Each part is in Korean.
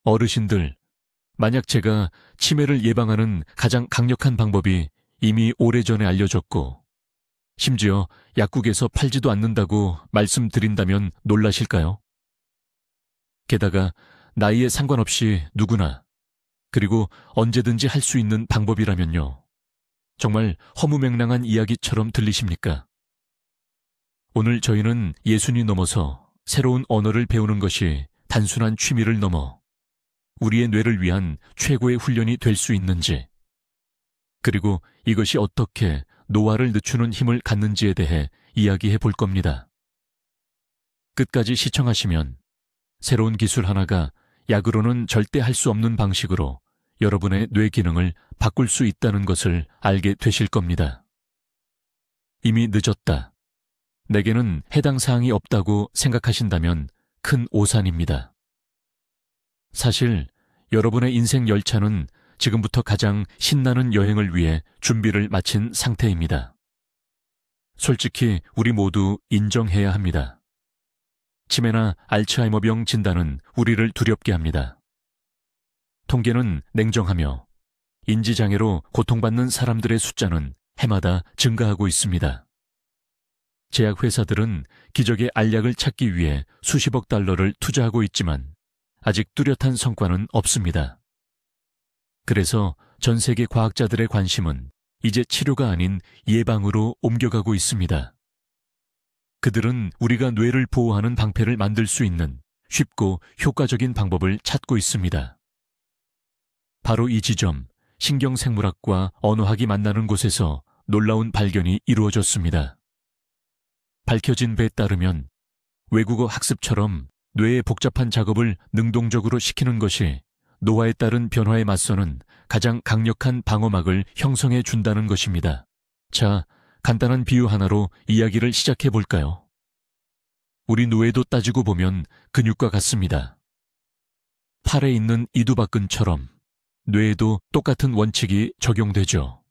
어르신들, 만약 제가 치매를 예방하는 가장 강력한 방법이 이미 오래전에 알려졌고 심지어 약국에서 팔지도 않는다고 말씀드린다면 놀라실까요? 게다가 나이에 상관없이 누구나 그리고 언제든지 할 수 있는 방법이라면요. 정말 허무맹랑한 이야기처럼 들리십니까? 오늘 저희는 예순이 넘어서 새로운 언어를 배우는 것이 단순한 취미를 넘어 우리의 뇌를 위한 최고의 훈련이 될 수 있는지, 그리고 이것이 어떻게 노화를 늦추는 힘을 갖는지에 대해 이야기해 볼 겁니다. 끝까지 시청하시면 새로운 기술 하나가 약으로는 절대 할 수 없는 방식으로 여러분의 뇌 기능을 바꿀 수 있다는 것을 알게 되실 겁니다. 이미 늦었다. 내게는 해당 사항이 없다고 생각하신다면 큰 오산입니다. 사실 여러분의 인생 열차는 지금부터 가장 신나는 여행을 위해 준비를 마친 상태입니다. 솔직히 우리 모두 인정해야 합니다. 치매나 알츠하이머병 진단은 우리를 두렵게 합니다. 통계는 냉정하며 인지장애로 고통받는 사람들의 숫자는 해마다 증가하고 있습니다. 제약회사들은 기적의 알약을 찾기 위해 수십억 달러를 투자하고 있지만 아직 뚜렷한 성과는 없습니다. 그래서 전 세계 과학자들의 관심은 이제 치료가 아닌 예방으로 옮겨가고 있습니다. 그들은 우리가 뇌를 보호하는 방패를 만들 수 있는 쉽고 효과적인 방법을 찾고 있습니다. 바로 이 지점, 신경생물학과 언어학이 만나는 곳에서 놀라운 발견이 이루어졌습니다. 밝혀진 바에 따르면 외국어 학습처럼 뇌의 복잡한 작업을 능동적으로 시키는 것이 노화에 따른 변화에 맞서는 가장 강력한 방어막을 형성해 준다는 것입니다. 자, 간단한 비유 하나로 이야기를 시작해 볼까요? 우리 뇌도 따지고 보면 근육과 같습니다. 팔에 있는 이두박근처럼 뇌에도 똑같은 원칙이 적용되죠.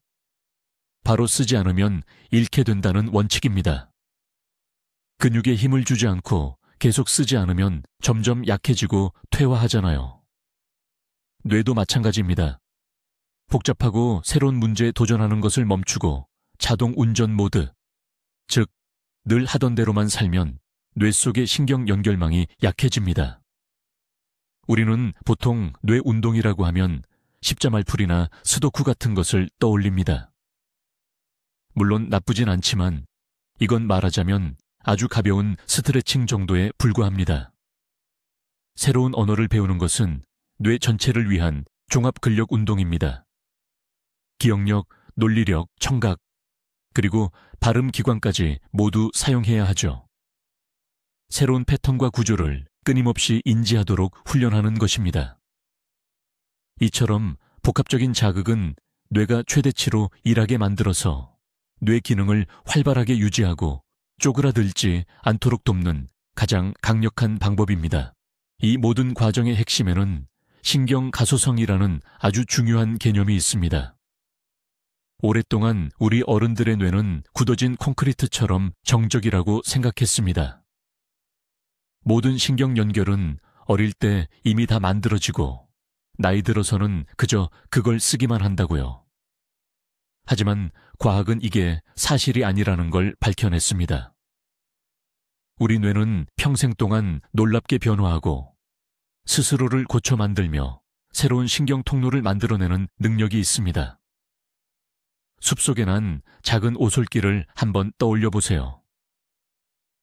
바로 쓰지 않으면 잃게 된다는 원칙입니다. 근육에 힘을 주지 않고 계속 쓰지 않으면 점점 약해지고 퇴화하잖아요. 뇌도 마찬가지입니다. 복잡하고 새로운 문제에 도전하는 것을 멈추고 자동 운전 모드, 즉 늘 하던 대로만 살면 뇌 속의 신경 연결망이 약해집니다. 우리는 보통 뇌 운동이라고 하면 십자말풀이나 스도쿠 같은 것을 떠올립니다. 물론 나쁘진 않지만 이건 말하자면 아주 가벼운 스트레칭 정도에 불과합니다. 새로운 언어를 배우는 것은 뇌 전체를 위한 종합 근력 운동입니다. 기억력, 논리력, 청각, 그리고 발음 기관까지 모두 사용해야 하죠. 새로운 패턴과 구조를 끊임없이 인지하도록 훈련하는 것입니다. 이처럼 복합적인 자극은 뇌가 최대치로 일하게 만들어서 뇌 기능을 활발하게 유지하고 쪼그라들지 않도록 돕는 가장 강력한 방법입니다. 이 모든 과정의 핵심에는 신경 가소성이라는 아주 중요한 개념이 있습니다. 오랫동안 우리 어른들의 뇌는 굳어진 콘크리트처럼 정적이라고 생각했습니다. 모든 신경 연결은 어릴 때 이미 다 만들어지고 나이 들어서는 그저 그걸 쓰기만 한다고요. 하지만 과학은 이게 사실이 아니라는 걸 밝혀냈습니다. 우리 뇌는 평생 동안 놀랍게 변화하고 스스로를 고쳐 만들며 새로운 신경 통로를 만들어내는 능력이 있습니다. 숲속에 난 작은 오솔길을 한번 떠올려 보세요.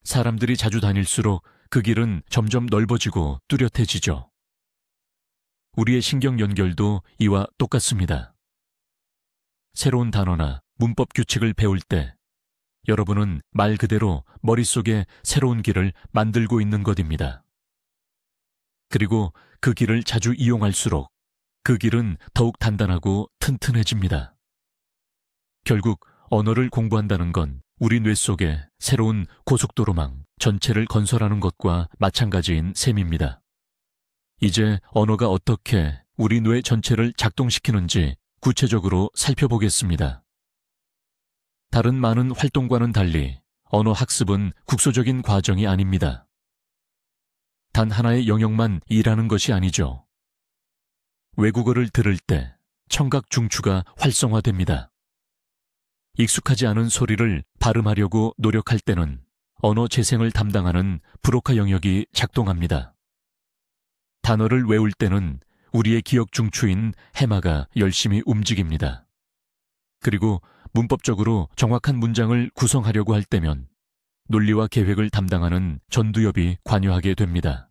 사람들이 자주 다닐수록 그 길은 점점 넓어지고 뚜렷해지죠. 우리의 신경 연결도 이와 똑같습니다. 새로운 단어나 문법 규칙을 배울 때 여러분은 말 그대로 머릿속에 새로운 길을 만들고 있는 것입니다. 그리고 그 길을 자주 이용할수록 그 길은 더욱 단단하고 튼튼해집니다. 결국 언어를 공부한다는 건 우리 뇌 속에 새로운 고속도로망 전체를 건설하는 것과 마찬가지인 셈입니다. 이제 언어가 어떻게 우리 뇌 전체를 작동시키는지 구체적으로 살펴보겠습니다. 다른 많은 활동과는 달리 언어 학습은 국소적인 과정이 아닙니다. 단 하나의 영역만 일하는 것이 아니죠. 외국어를 들을 때 청각 중추가 활성화됩니다. 익숙하지 않은 소리를 발음하려고 노력할 때는 언어 재생을 담당하는 브로카 영역이 작동합니다. 단어를 외울 때는 우리의 기억 중추인 해마가 열심히 움직입니다. 그리고 문법적으로 정확한 문장을 구성하려고 할 때면 논리와 계획을 담당하는 전두엽이 관여하게 됩니다.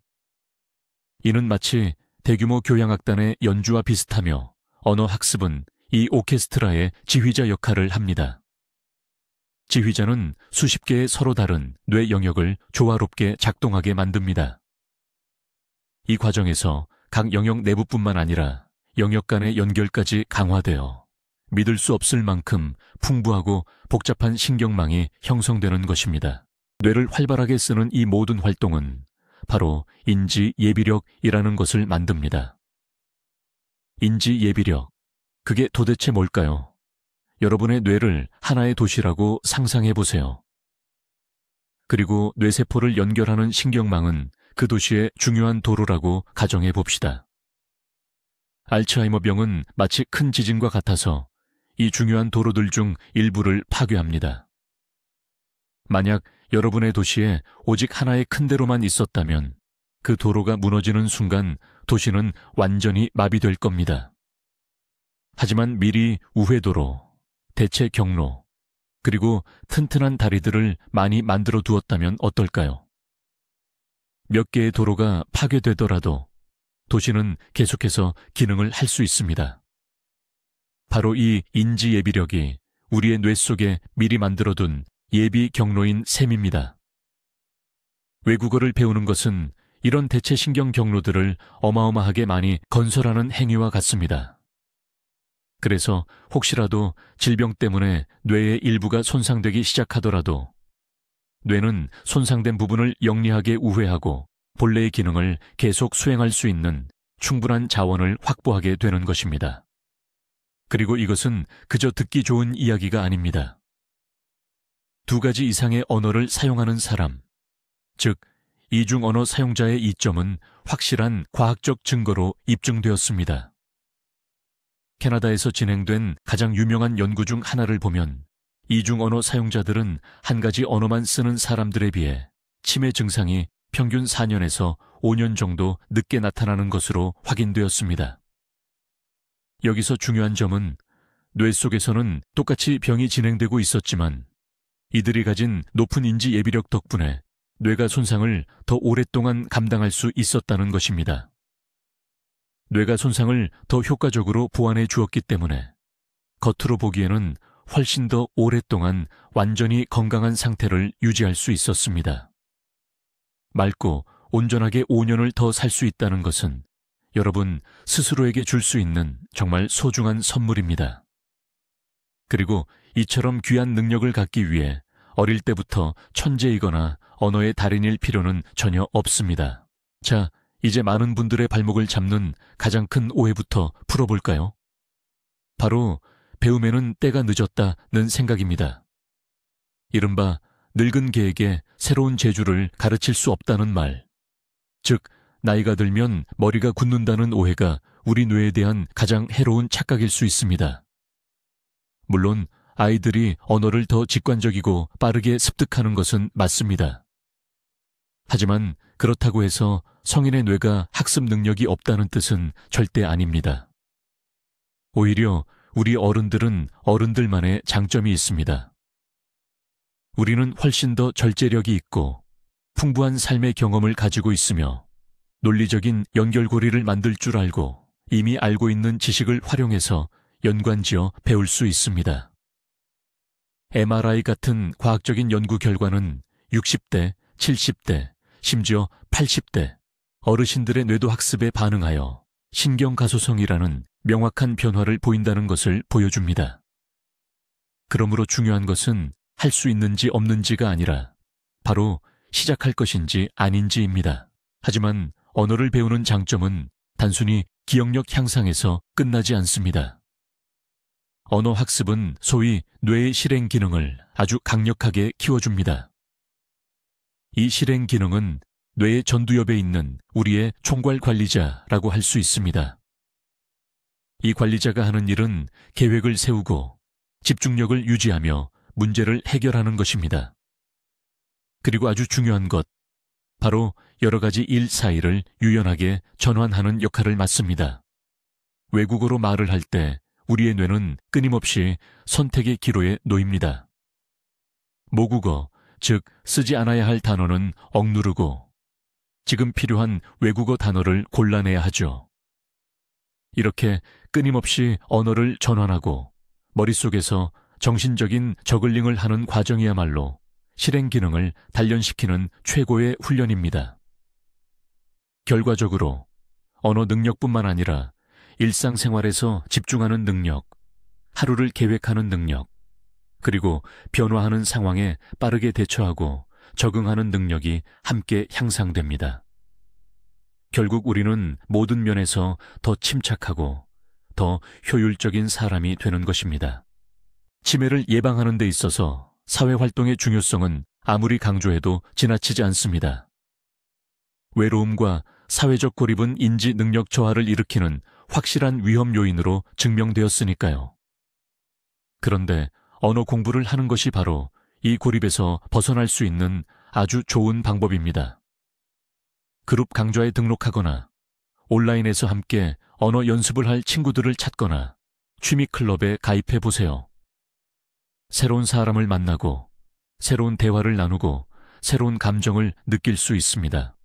이는 마치 대규모 교향악단의 연주와 비슷하며 언어 학습은 이 오케스트라의 지휘자 역할을 합니다. 지휘자는 수십 개의 서로 다른 뇌 영역을 조화롭게 작동하게 만듭니다. 이 과정에서 각 영역 내부뿐만 아니라 영역 간의 연결까지 강화되어 믿을 수 없을 만큼 풍부하고 복잡한 신경망이 형성되는 것입니다. 뇌를 활발하게 쓰는 이 모든 활동은 바로 인지-예비력이라는 것을 만듭니다. 인지-예비력, 그게 도대체 뭘까요? 여러분의 뇌를 하나의 도시라고 상상해 보세요. 그리고 뇌세포를 연결하는 신경망은 그 도시의 중요한 도로라고 가정해 봅시다. 알츠하이머병은 마치 큰 지진과 같아서 이 중요한 도로들 중 일부를 파괴합니다. 만약 여러분의 도시에 오직 하나의 큰 대로만 있었다면 그 도로가 무너지는 순간 도시는 완전히 마비될 겁니다. 하지만 미리 우회도로, 대체 경로, 그리고 튼튼한 다리들을 많이 만들어 두었다면 어떨까요? 몇 개의 도로가 파괴되더라도 도시는 계속해서 기능을 할 수 있습니다. 바로 이 인지예비력이 우리의 뇌 속에 미리 만들어둔 예비 경로인 셈입니다. 외국어를 배우는 것은 이런 대체 신경 경로들을 어마어마하게 많이 건설하는 행위와 같습니다. 그래서 혹시라도 질병 때문에 뇌의 일부가 손상되기 시작하더라도 뇌는 손상된 부분을 영리하게 우회하고 본래의 기능을 계속 수행할 수 있는 충분한 자원을 확보하게 되는 것입니다. 그리고 이것은 그저 듣기 좋은 이야기가 아닙니다. 2가지 이상의 언어를 사용하는 사람, 즉 이중 언어 사용자의 이점은 확실한 과학적 증거로 입증되었습니다. 캐나다에서 진행된 가장 유명한 연구 중 하나를 보면 이중 언어 사용자들은 한 가지 언어만 쓰는 사람들에 비해 치매 증상이 평균 4년에서 5년 정도 늦게 나타나는 것으로 확인되었습니다. 여기서 중요한 점은 뇌 속에서는 똑같이 병이 진행되고 있었지만 이들이 가진 높은 인지 예비력 덕분에 뇌가 손상을 더 오랫동안 감당할 수 있었다는 것입니다. 뇌가 손상을 더 효과적으로 보완해 주었기 때문에 겉으로 보기에는 훨씬 더 오랫동안 완전히 건강한 상태를 유지할 수 있었습니다. 맑고 온전하게 5년을 더 살 수 있다는 것은 여러분 스스로에게 줄 수 있는 정말 소중한 선물입니다. 그리고 이처럼 귀한 능력을 갖기 위해 어릴 때부터 천재이거나 언어의 달인일 필요는 전혀 없습니다. 자, 이제 많은 분들의 발목을 잡는 가장 큰 오해부터 풀어볼까요? 바로 배움에는 때가 늦었다는 생각입니다. 이른바 늙은 개에게 새로운 재주를 가르칠 수 없다는 말, 즉 나이가 들면 머리가 굳는다는 오해가 우리 뇌에 대한 가장 해로운 착각일 수 있습니다. 물론 아이들이 언어를 더 직관적이고 빠르게 습득하는 것은 맞습니다. 하지만 그렇다고 해서 성인의 뇌가 학습 능력이 없다는 뜻은 절대 아닙니다. 오히려 우리 어른들은 어른들만의 장점이 있습니다. 우리는 훨씬 더 절제력이 있고 풍부한 삶의 경험을 가지고 있으며 논리적인 연결고리를 만들 줄 알고 이미 알고 있는 지식을 활용해서 연관지어 배울 수 있습니다. MRI 같은 과학적인 연구 결과는 60대, 70대, 심지어 80대 어르신들의 뇌도 학습에 반응하여 신경가소성이라는 명확한 변화를 보인다는 것을 보여줍니다. 그러므로 중요한 것은 할 수 있는지 없는지가 아니라 바로 시작할 것인지 아닌지입니다. 하지만 언어를 배우는 장점은 단순히 기억력 향상에서 끝나지 않습니다. 언어 학습은 소위 뇌의 실행 기능을 아주 강력하게 키워줍니다. 이 실행 기능은 뇌의 전두엽에 있는 우리의 총괄 관리자라고 할 수 있습니다. 이 관리자가 하는 일은 계획을 세우고 집중력을 유지하며 문제를 해결하는 것입니다. 그리고 아주 중요한 것, 바로 여러 가지 일 사이를 유연하게 전환하는 역할을 맡습니다. 외국어로 말을 할 때 우리의 뇌는 끊임없이 선택의 기로에 놓입니다. 모국어, 즉 쓰지 않아야 할 단어는 억누르고 지금 필요한 외국어 단어를 골라내야 하죠. 이렇게 끊임없이 언어를 전환하고 머릿속에서 정신적인 저글링을 하는 과정이야말로 실행 기능을 단련시키는 최고의 훈련입니다. 결과적으로 언어 능력뿐만 아니라 일상생활에서 집중하는 능력, 하루를 계획하는 능력, 그리고 변화하는 상황에 빠르게 대처하고 적응하는 능력이 함께 향상됩니다. 결국 우리는 모든 면에서 더 침착하고 더 효율적인 사람이 되는 것입니다. 치매를 예방하는 데 있어서 사회활동의 중요성은 아무리 강조해도 지나치지 않습니다. 외로움과 사회적 고립은 인지 능력 저하를 일으키는 확실한 위험 요인으로 증명되었으니까요. 그런데 언어 공부를 하는 것이 바로 이 고립에서 벗어날 수 있는 아주 좋은 방법입니다. 그룹 강좌에 등록하거나 온라인에서 함께 언어 연습을 할 친구들을 찾거나 취미 클럽에 가입해 보세요. 새로운 사람을 만나고 새로운 대화를 나누고 새로운 감정을 느낄 수 있습니다.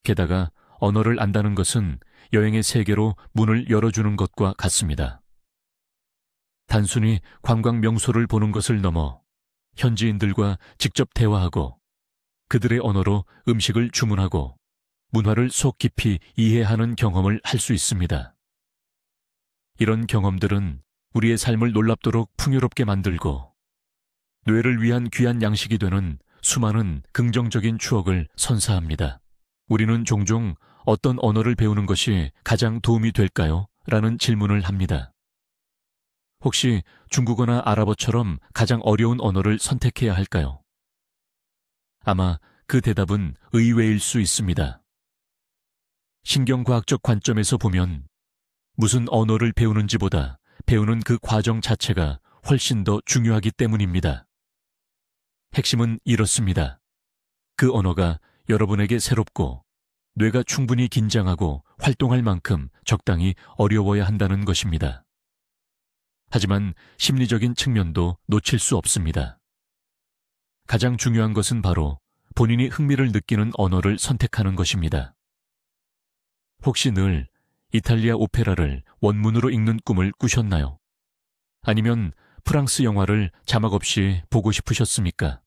게다가 언어를 안다는 것은 여행의 세계로 문을 열어주는 것과 같습니다. 단순히 관광 명소를 보는 것을 넘어 현지인들과 직접 대화하고 그들의 언어로 음식을 주문하고 문화를 속 깊이 이해하는 경험을 할 수 있습니다. 이런 경험들은 우리의 삶을 놀랍도록 풍요롭게 만들고 뇌를 위한 귀한 양식이 되는 수많은 긍정적인 추억을 선사합니다. 우리는 종종 어떤 언어를 배우는 것이 가장 도움이 될까요? 라는 질문을 합니다. 혹시 중국어나 아랍어처럼 가장 어려운 언어를 선택해야 할까요? 아마 그 대답은 의외일 수 있습니다. 신경과학적 관점에서 보면 무슨 언어를 배우는지보다 배우는 그 과정 자체가 훨씬 더 중요하기 때문입니다. 핵심은 이렇습니다. 그 언어가 여러분에게 새롭고 뇌가 충분히 긴장하고 활동할 만큼 적당히 어려워야 한다는 것입니다. 하지만 심리적인 측면도 놓칠 수 없습니다. 가장 중요한 것은 바로 본인이 흥미를 느끼는 언어를 선택하는 것입니다. 혹시 늘 이탈리아 오페라를 원문으로 읽는 꿈을 꾸셨나요? 아니면 프랑스 영화를 자막 없이 보고 싶으셨습니까?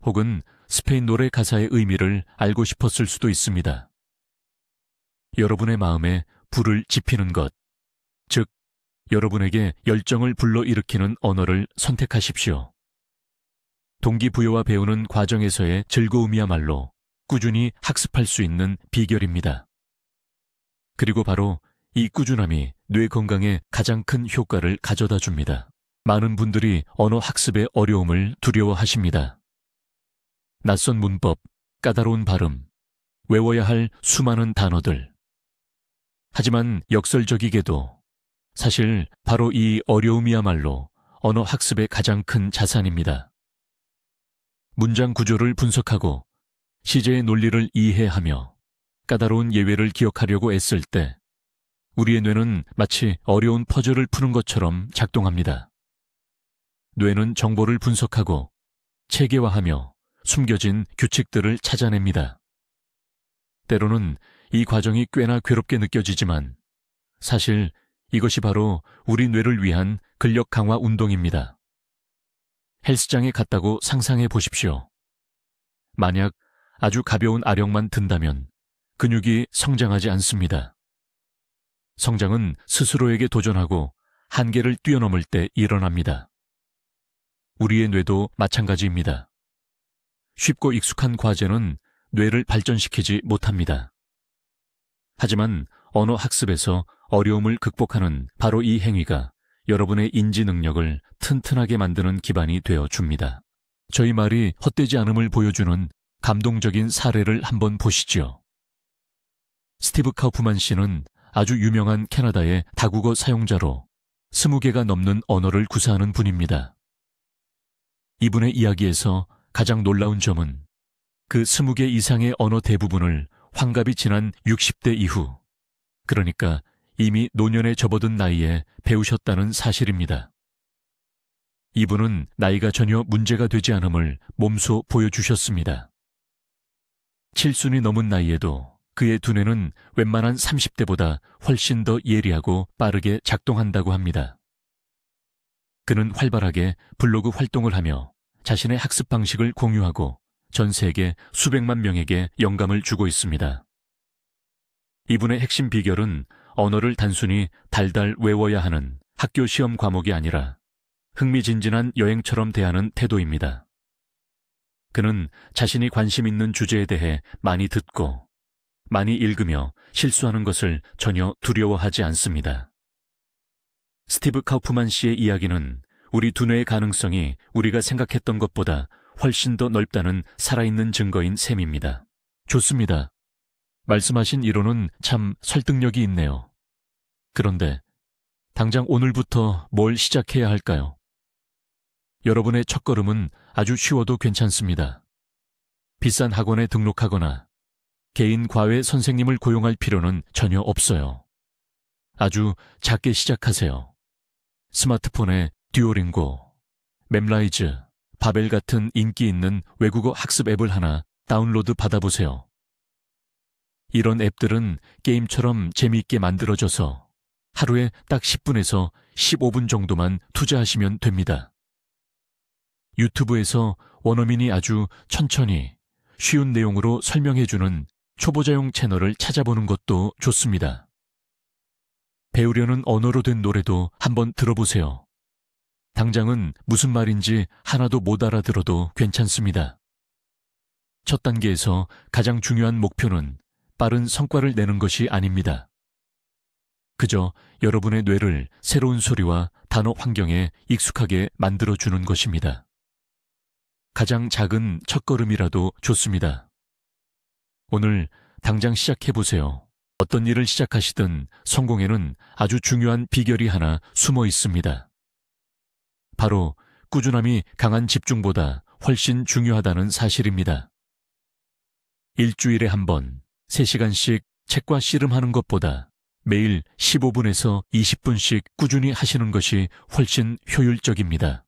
혹은 스페인 노래 가사의 의미를 알고 싶었을 수도 있습니다. 여러분의 마음에 불을 지피는 것, 즉 여러분에게 열정을 불러일으키는 언어를 선택하십시오. 동기부여와 배우는 과정에서의 즐거움이야말로 꾸준히 학습할 수 있는 비결입니다. 그리고 바로 이 꾸준함이 뇌 건강에 가장 큰 효과를 가져다 줍니다. 많은 분들이 언어 학습의 어려움을 두려워하십니다. 낯선 문법, 까다로운 발음, 외워야 할 수많은 단어들. 하지만 역설적이게도 사실 바로 이 어려움이야말로 언어 학습의 가장 큰 자산입니다. 문장 구조를 분석하고 시제의 논리를 이해하며 까다로운 예외를 기억하려고 애쓸 때 우리의 뇌는 마치 어려운 퍼즐을 푸는 것처럼 작동합니다. 뇌는 정보를 분석하고 체계화하며 숨겨진 규칙들을 찾아냅니다. 때로는 이 과정이 꽤나 괴롭게 느껴지지만 사실 이것이 바로 우리 뇌를 위한 근력 강화 운동입니다. 헬스장에 갔다고 상상해 보십시오. 만약 아주 가벼운 아령만 든다면 근육이 성장하지 않습니다. 성장은 스스로에게 도전하고 한계를 뛰어넘을 때 일어납니다. 우리의 뇌도 마찬가지입니다. 쉽고 익숙한 과제는 뇌를 발전시키지 못합니다. 하지만 언어 학습에서 어려움을 극복하는 바로 이 행위가 여러분의 인지 능력을 튼튼하게 만드는 기반이 되어 줍니다. 저희 말이 헛되지 않음을 보여주는 감동적인 사례를 한번 보시죠. 스티브 카우프만 씨는 아주 유명한 캐나다의 다국어 사용자로 20개가 넘는 언어를 구사하는 분입니다. 이분의 이야기에서 가장 놀라운 점은 그 20개 이상의 언어 대부분을 환갑이 지난 60대 이후, 그러니까 이미 노년에 접어든 나이에 배우셨다는 사실입니다. 이분은 나이가 전혀 문제가 되지 않음을 몸소 보여주셨습니다. 7순이 넘은 나이에도 그의 두뇌는 웬만한 30대보다 훨씬 더 예리하고 빠르게 작동한다고 합니다. 그는 활발하게 블로그 활동을 하며 자신의 학습 방식을 공유하고 전 세계 수백만 명에게 영감을 주고 있습니다. 이분의 핵심 비결은 언어를 단순히 달달 외워야 하는 학교 시험 과목이 아니라 흥미진진한 여행처럼 대하는 태도입니다. 그는 자신이 관심 있는 주제에 대해 많이 듣고 많이 읽으며 실수하는 것을 전혀 두려워하지 않습니다. 스티브 카우프만 씨의 이야기는 우리 두뇌의 가능성이 우리가 생각했던 것보다 훨씬 더 넓다는 살아있는 증거인 셈입니다. 좋습니다. 말씀하신 이론은 참 설득력이 있네요. 그런데 당장 오늘부터 뭘 시작해야 할까요? 여러분의 첫걸음은 아주 쉬워도 괜찮습니다. 비싼 학원에 등록하거나 개인 과외 선생님을 고용할 필요는 전혀 없어요. 아주 작게 시작하세요. 스마트폰에 듀오링고, 맵라이즈, 바벨 같은 인기 있는 외국어 학습 앱을 하나 다운로드 받아보세요. 이런 앱들은 게임처럼 재미있게 만들어져서 하루에 딱 10분에서 15분 정도만 투자하시면 됩니다. 유튜브에서 원어민이 아주 천천히 쉬운 내용으로 설명해주는 초보자용 채널을 찾아보는 것도 좋습니다. 배우려는 언어로 된 노래도 한번 들어보세요. 당장은 무슨 말인지 하나도 못 알아들어도 괜찮습니다. 첫 단계에서 가장 중요한 목표는 빠른 성과를 내는 것이 아닙니다. 그저 여러분의 뇌를 새로운 소리와 단어 환경에 익숙하게 만들어주는 것입니다. 가장 작은 첫걸음이라도 좋습니다. 오늘 당장 시작해보세요. 어떤 일을 시작하시든 성공에는 아주 중요한 비결이 하나 숨어 있습니다. 바로 꾸준함이 강한 집중보다 훨씬 중요하다는 사실입니다. 일주일에 한 번 3시간씩 책과 씨름하는 것보다 매일 15분에서 20분씩 꾸준히 하시는 것이 훨씬 효율적입니다.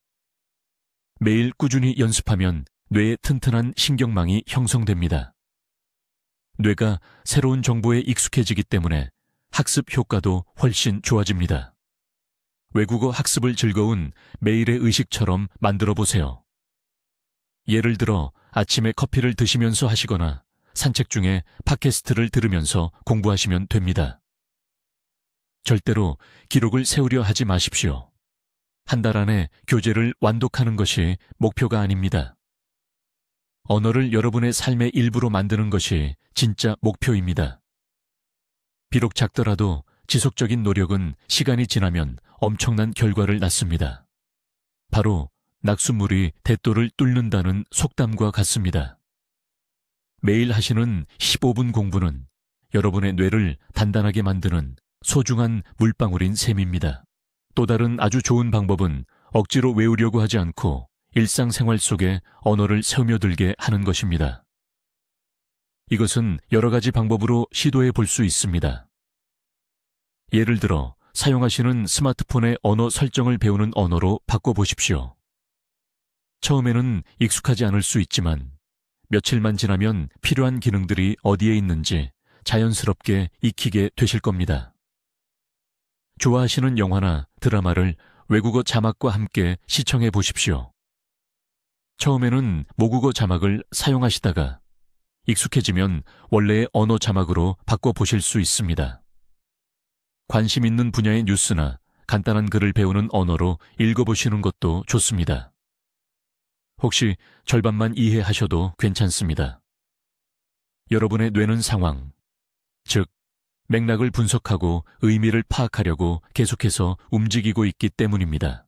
매일 꾸준히 연습하면 뇌의 튼튼한 신경망이 형성됩니다. 뇌가 새로운 정보에 익숙해지기 때문에 학습 효과도 훨씬 좋아집니다. 외국어 학습을 즐거운 매일의 의식처럼 만들어 보세요. 예를 들어 아침에 커피를 드시면서 하시거나 산책 중에 팟캐스트를 들으면서 공부하시면 됩니다. 절대로 기록을 세우려 하지 마십시오. 한 달 안에 교재를 완독하는 것이 목표가 아닙니다. 언어를 여러분의 삶의 일부로 만드는 것이 진짜 목표입니다. 비록 작더라도 지속적인 노력은 시간이 지나면 엄청난 결과를 낳습니다. 바로 낙숫물이 대도를 뚫는다는 속담과 같습니다. 매일 하시는 15분 공부는 여러분의 뇌를 단단하게 만드는 소중한 물방울인 셈입니다. 또 다른 아주 좋은 방법은 억지로 외우려고 하지 않고 일상생활 속에 언어를 스며들게 하는 것입니다. 이것은 여러 가지 방법으로 시도해 볼 수 있습니다. 예를 들어 사용하시는 스마트폰의 언어 설정을 배우는 언어로 바꿔보십시오. 처음에는 익숙하지 않을 수 있지만 며칠만 지나면 필요한 기능들이 어디에 있는지 자연스럽게 익히게 되실 겁니다. 좋아하시는 영화나 드라마를 외국어 자막과 함께 시청해 보십시오. 처음에는 모국어 자막을 사용하시다가 익숙해지면 원래의 언어 자막으로 바꿔보실 수 있습니다. 관심 있는 분야의 뉴스나 간단한 글을 배우는 언어로 읽어보시는 것도 좋습니다. 혹시 절반만 이해하셔도 괜찮습니다. 여러분의 뇌는 상황, 즉 맥락을 분석하고 의미를 파악하려고 계속해서 움직이고 있기 때문입니다.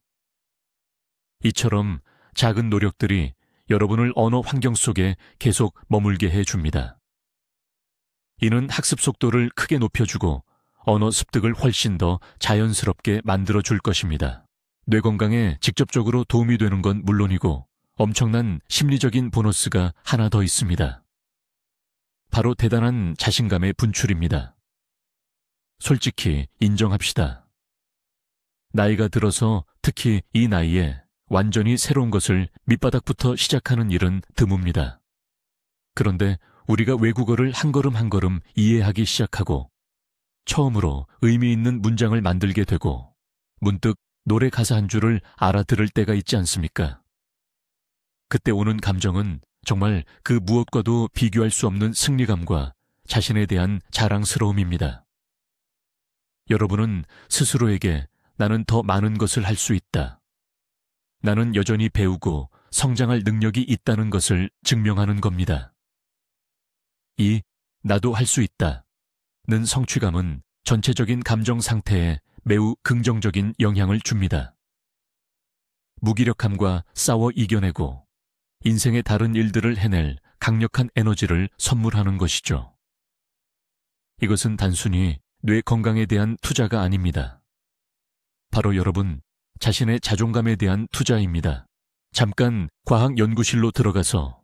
이처럼 작은 노력들이 여러분을 언어 환경 속에 계속 머물게 해줍니다. 이는 학습 속도를 크게 높여주고 언어 습득을 훨씬 더 자연스럽게 만들어 줄 것입니다. 뇌 건강에 직접적으로 도움이 되는 건 물론이고 엄청난 심리적인 보너스가 하나 더 있습니다. 바로 대단한 자신감의 분출입니다. 솔직히 인정합시다. 나이가 들어서 특히 이 나이에 완전히 새로운 것을 밑바닥부터 시작하는 일은 드뭅니다. 그런데 우리가 외국어를 한 걸음 한 걸음 이해하기 시작하고 처음으로 의미 있는 문장을 만들게 되고 문득 노래 가사 한 줄을 알아들을 때가 있지 않습니까? 그때 오는 감정은 정말 그 무엇과도 비교할 수 없는 승리감과 자신에 대한 자랑스러움입니다. 여러분은 스스로에게 나는 더 많은 것을 할 수 있다. 나는 여전히 배우고 성장할 능력이 있다는 것을 증명하는 겁니다. 이 나도 할 수 있다는 성취감은 전체적인 감정 상태에 매우 긍정적인 영향을 줍니다. 무기력함과 싸워 이겨내고 인생의 다른 일들을 해낼 강력한 에너지를 선물하는 것이죠. 이것은 단순히 뇌 건강에 대한 투자가 아닙니다. 바로 여러분 자신의 자존감에 대한 투자입니다. 잠깐 과학 연구실로 들어가서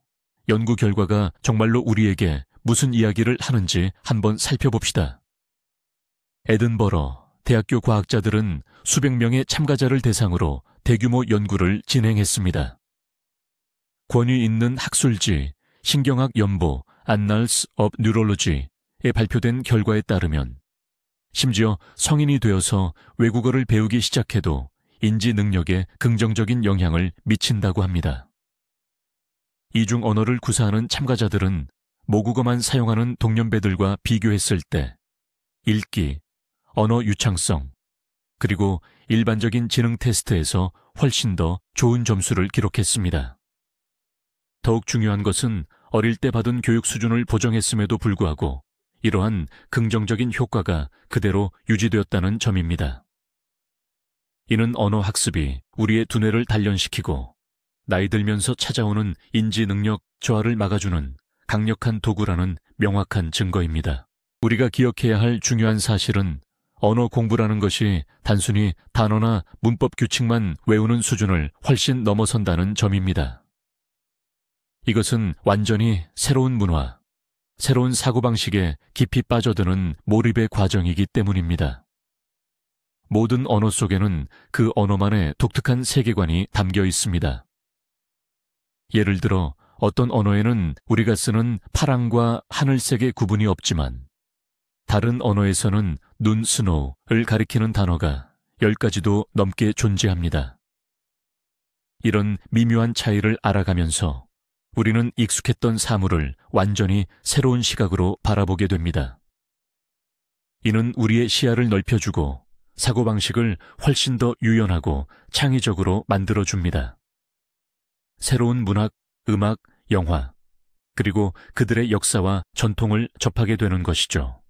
연구 결과가 정말로 우리에게 무슨 이야기를 하는지 한번 살펴봅시다. 에든버러 대학교 과학자들은 수백 명의 참가자를 대상으로 대규모 연구를 진행했습니다. 권위 있는 학술지 신경학 연보 Annals of Neurology에 발표된 결과에 따르면 심지어 성인이 되어서 외국어를 배우기 시작해도 인지 능력에 긍정적인 영향을 미친다고 합니다. 이중 언어를 구사하는 참가자들은 모국어만 사용하는 동년배들과 비교했을 때 읽기, 언어 유창성, 그리고 일반적인 지능 테스트에서 훨씬 더 좋은 점수를 기록했습니다. 더욱 중요한 것은 어릴 때 받은 교육 수준을 보정했음에도 불구하고 이러한 긍정적인 효과가 그대로 유지되었다는 점입니다. 이는 언어 학습이 우리의 두뇌를 단련시키고 나이 들면서 찾아오는 인지 능력 저하를 막아주는 강력한 도구라는 명확한 증거입니다. 우리가 기억해야 할 중요한 사실은 언어 공부라는 것이 단순히 단어나 문법 규칙만 외우는 수준을 훨씬 넘어선다는 점입니다. 이것은 완전히 새로운 문화, 새로운 사고방식에 깊이 빠져드는 몰입의 과정이기 때문입니다. 모든 언어 속에는 그 언어만의 독특한 세계관이 담겨 있습니다. 예를 들어 어떤 언어에는 우리가 쓰는 파랑과 하늘색의 구분이 없지만 다른 언어에서는 눈 스노우를 가리키는 단어가 10가지도 넘게 존재합니다. 이런 미묘한 차이를 알아가면서 우리는 익숙했던 사물을 완전히 새로운 시각으로 바라보게 됩니다. 이는 우리의 시야를 넓혀주고 사고방식을 훨씬 더 유연하고 창의적으로 만들어줍니다. 새로운 문학, 음악, 영화, 그리고 그들의 역사와 전통을 접하게 되는 것이죠.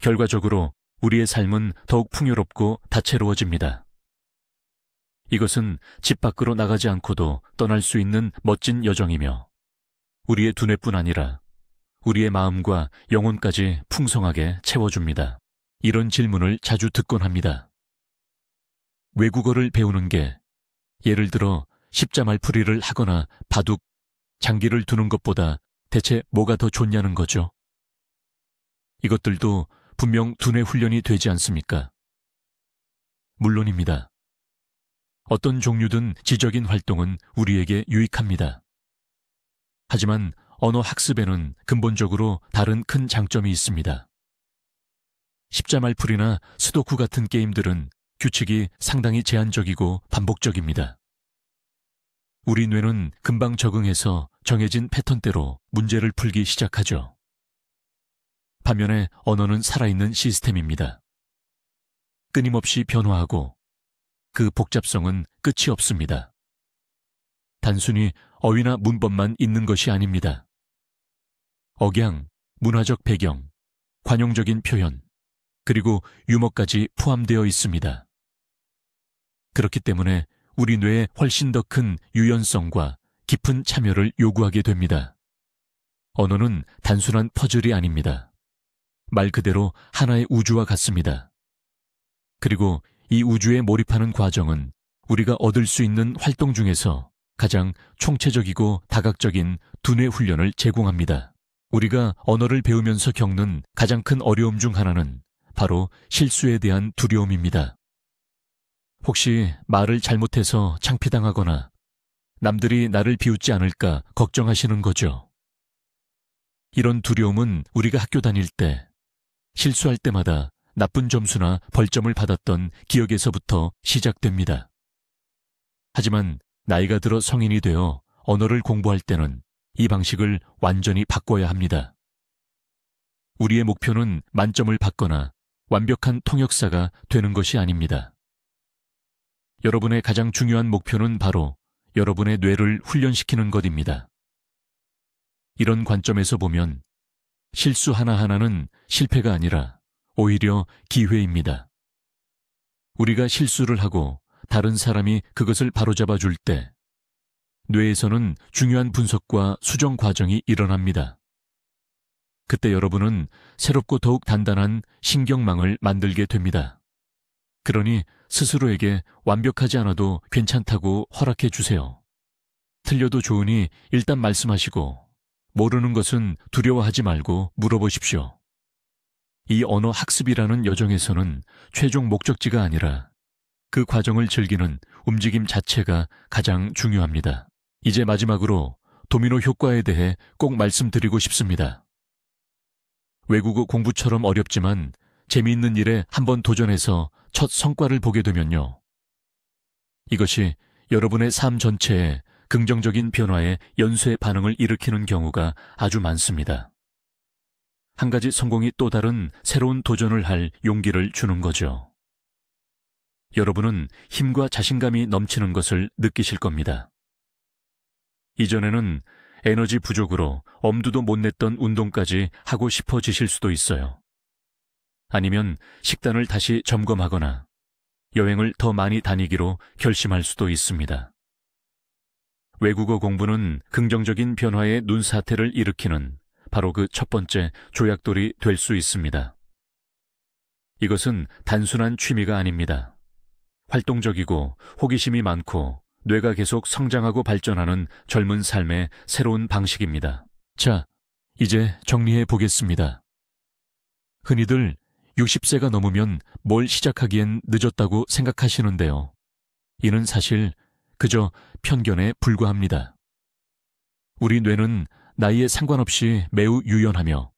결과적으로 우리의 삶은 더욱 풍요롭고 다채로워집니다. 이것은 집 밖으로 나가지 않고도 떠날 수 있는 멋진 여정이며 우리의 두뇌뿐 아니라 우리의 마음과 영혼까지 풍성하게 채워줍니다. 이런 질문을 자주 듣곤 합니다. 외국어를 배우는 게 예를 들어 십자말풀이를 하거나 바둑, 장기를 두는 것보다 대체 뭐가 더 좋냐는 거죠. 이것들도 분명 두뇌 훈련이 되지 않습니까? 물론입니다. 어떤 종류든 지적인 활동은 우리에게 유익합니다. 하지만 언어 학습에는 근본적으로 다른 큰 장점이 있습니다. 십자말풀이나 스도쿠 같은 게임들은 규칙이 상당히 제한적이고 반복적입니다. 우리 뇌는 금방 적응해서 정해진 패턴대로 문제를 풀기 시작하죠. 반면에 언어는 살아있는 시스템입니다. 끊임없이 변화하고 그 복잡성은 끝이 없습니다. 단순히 어휘나 문법만 있는 것이 아닙니다. 억양, 문화적 배경, 관용적인 표현, 그리고 유머까지 포함되어 있습니다. 그렇기 때문에 우리 뇌에 훨씬 더 큰 유연성과 깊은 참여를 요구하게 됩니다. 언어는 단순한 퍼즐이 아닙니다. 말 그대로 하나의 우주와 같습니다. 그리고 이 우주에 몰입하는 과정은 우리가 얻을 수 있는 활동 중에서 가장 총체적이고 다각적인 두뇌 훈련을 제공합니다. 우리가 언어를 배우면서 겪는 가장 큰 어려움 중 하나는 바로 실수에 대한 두려움입니다. 혹시 말을 잘못해서 창피당하거나 남들이 나를 비웃지 않을까 걱정하시는 거죠. 이런 두려움은 우리가 학교 다닐 때 실수할 때마다 나쁜 점수나 벌점을 받았던 기억에서부터 시작됩니다. 하지만 나이가 들어 성인이 되어 언어를 공부할 때는 이 방식을 완전히 바꿔야 합니다. 우리의 목표는 만점을 받거나 완벽한 통역사가 되는 것이 아닙니다. 여러분의 가장 중요한 목표는 바로 여러분의 뇌를 훈련시키는 것입니다. 이런 관점에서 보면 실수 하나하나는 실패가 아니라 오히려 기회입니다. 우리가 실수를 하고 다른 사람이 그것을 바로잡아 줄 때 뇌에서는 중요한 분석과 수정 과정이 일어납니다. 그때 여러분은 새롭고 더욱 단단한 신경망을 만들게 됩니다. 그러니 스스로에게 완벽하지 않아도 괜찮다고 허락해 주세요. 틀려도 좋으니 일단 말씀하시고 모르는 것은 두려워하지 말고 물어보십시오. 이 언어 학습이라는 여정에서는 최종 목적지가 아니라 그 과정을 즐기는 움직임 자체가 가장 중요합니다. 이제 마지막으로 도미노 효과에 대해 꼭 말씀드리고 싶습니다. 외국어 공부처럼 어렵지만 재미있는 일에 한번 도전해서 첫 성과를 보게 되면요. 이것이 여러분의 삶 전체에 긍정적인 변화에 연쇄 반응을 일으키는 경우가 아주 많습니다. 한 가지 성공이 또 다른 새로운 도전을 할 용기를 주는 거죠. 여러분은 힘과 자신감이 넘치는 것을 느끼실 겁니다. 이전에는 에너지 부족으로 엄두도 못 냈던 운동까지 하고 싶어지실 수도 있어요. 아니면 식단을 다시 점검하거나 여행을 더 많이 다니기로 결심할 수도 있습니다. 외국어 공부는 긍정적인 변화의 눈사태를 일으키는 바로 그 첫 번째 조약돌이 될 수 있습니다. 이것은 단순한 취미가 아닙니다. 활동적이고 호기심이 많고 뇌가 계속 성장하고 발전하는 젊은 삶의 새로운 방식입니다. 자, 이제 정리해 보겠습니다. 흔히들 60세가 넘으면 뭘 시작하기엔 늦었다고 생각하시는데요. 이는 사실 그저 편견에 불과합니다. 우리 뇌는 나이에 상관없이 매우 유연하며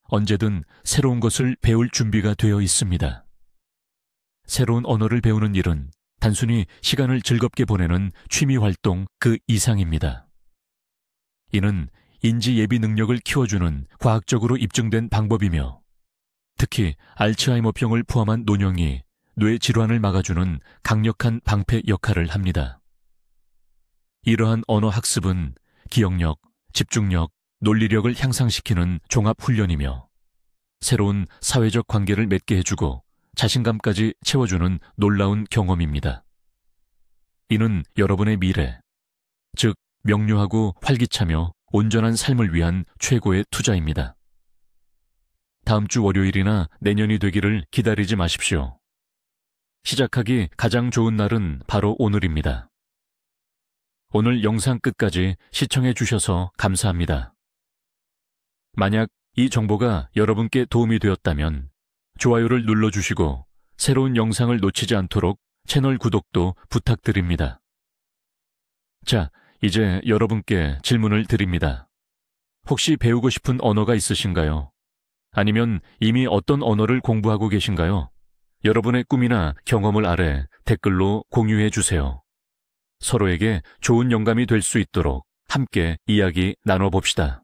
언제든 새로운 것을 배울 준비가 되어 있습니다. 새로운 언어를 배우는 일은 단순히 시간을 즐겁게 보내는 취미 활동 그 이상입니다. 이는 인지 예비 능력을 키워주는 과학적으로 입증된 방법이며 특히 알츠하이머병을 포함한 노령이 뇌 질환을 막아주는 강력한 방패 역할을 합니다. 이러한 언어 학습은 기억력, 집중력, 논리력을 향상시키는 종합훈련이며 새로운 사회적 관계를 맺게 해주고 자신감까지 채워주는 놀라운 경험입니다. 이는 여러분의 미래, 즉 명료하고 활기차며 온전한 삶을 위한 최고의 투자입니다. 다음 주 월요일이나 내년이 되기를 기다리지 마십시오. 시작하기 가장 좋은 날은 바로 오늘입니다. 오늘 영상 끝까지 시청해 주셔서 감사합니다. 만약 이 정보가 여러분께 도움이 되었다면 좋아요를 눌러주시고 새로운 영상을 놓치지 않도록 채널 구독도 부탁드립니다. 자, 이제 여러분께 질문을 드립니다. 혹시 배우고 싶은 언어가 있으신가요? 아니면 이미 어떤 언어를 공부하고 계신가요? 여러분의 꿈이나 경험을 아래 댓글로 공유해 주세요. 서로에게 좋은 영감이 될 수 있도록 함께 이야기 나눠봅시다.